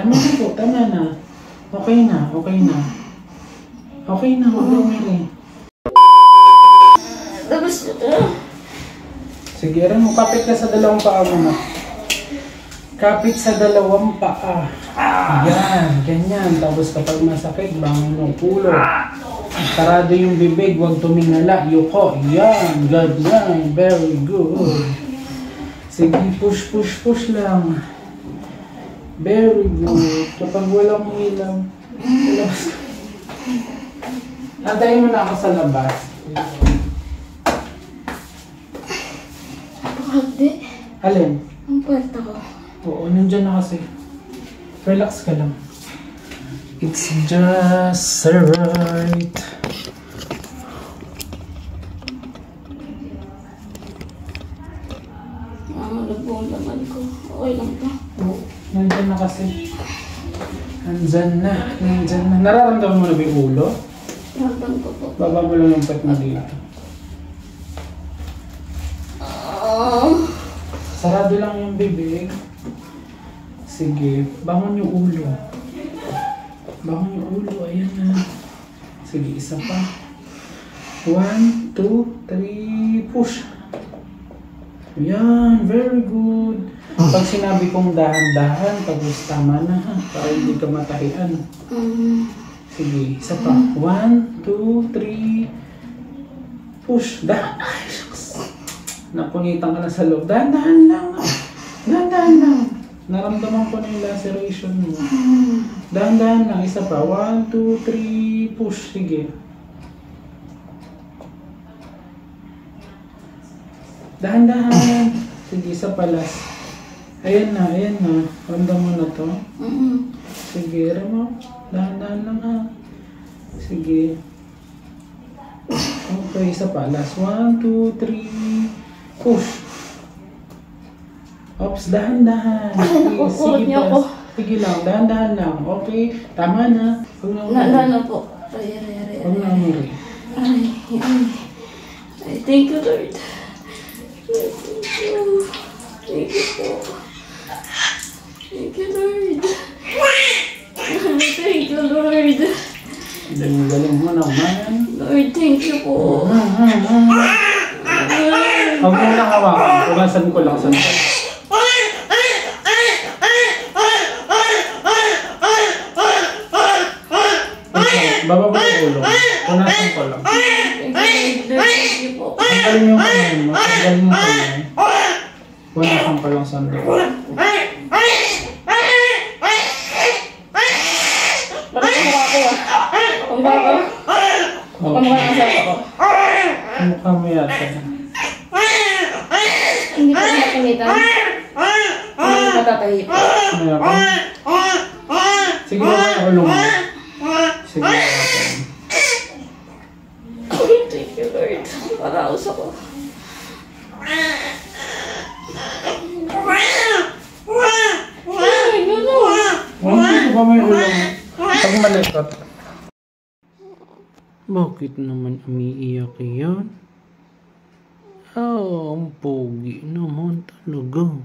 Tama na po, tama na. Okay na, okay na. Okay na, Mary. Tapos sige, rin mo, kapit ka sa dalawang paa mo na. Kapit sa dalawang paa. Yan, ganyan. Tapos kapag masakit, bangon yung ulo. Sarado yung bibig, huwag tumingala. Yuko, yan, ganyan. Very good. Sige, push, push, push lang. Very good. Kapag walang ilaw, labas ka. Antayin mo na ako sa labas. Hindi. Alin? Ang puwerta ko. Oo, nandiyan na kasi. Relax ka lang. It's just right. Malabo ang laman ko. Okay lang to. Oo, nandiyan na kasi. Nandyan na, nandyan na. Nararamdaman mo na ba yung ulo? Ramdam ko po. Baba mo lang yung pet mo dito. Sarado lang yung bibig. Sige, bangon yung ulo. Bangon yung ulo, ayan na. Sige, isa pa. 1, 2, 3, push. Yan, very good. Pag sinabi kong dahan-dahan, pag-us tama na ha, para hindi ka matahian. Sige, isa pa. 1, 2, 3, push. Ay, shucks. Napunitan ka na sa loob. Dahan-dahan lang. Dahan-dahan lang. Naramdaman ko na yung laceration mo. Dahan-dahan lang. Isa pa. 1, 2, 3, push. Sige. Dahan-dahan. Sige, isa pa last. Ayan na, ayan na. Ramdam mo na to. Sige, ramo. Dahan-dahan lang ha. Sige. Okay, isa pa. Last. 1, 2, 3, push. Oops, dahan-dahan. Nakukulot niyo ako. Sige lang, dahan-dahan lang. Okay, tama na. Huwag na Naalala na po. Ay. Huwag na umuri. Ay, thank you, Lord. Thank you po. Thank you, Lord. Thank you, Lord. Galing mo naman. Lord, thank you po. Huwag mo na hawakan. Punasan ko lang sa nito. Bababa yung ulo. Punasan ko lang. Thank you po. Tanggalin yung kamay mo. Tanggalin yung kamay. Punasan ko lang sa nito. Parang kumukha ko Kumukha ko? Kumukha ng asawa ko? Mukha mo yata. Hindi ko nakakinitan. Hindi matatahi po. Mayroon? Sige mo yung ulo mo. Sige natin. Thank you, Lord. Paraos ako. Hindi ba may ulo mo? Pag malikot. Bakit naman umiiyak yan? Oh, ang pogi naman talaga.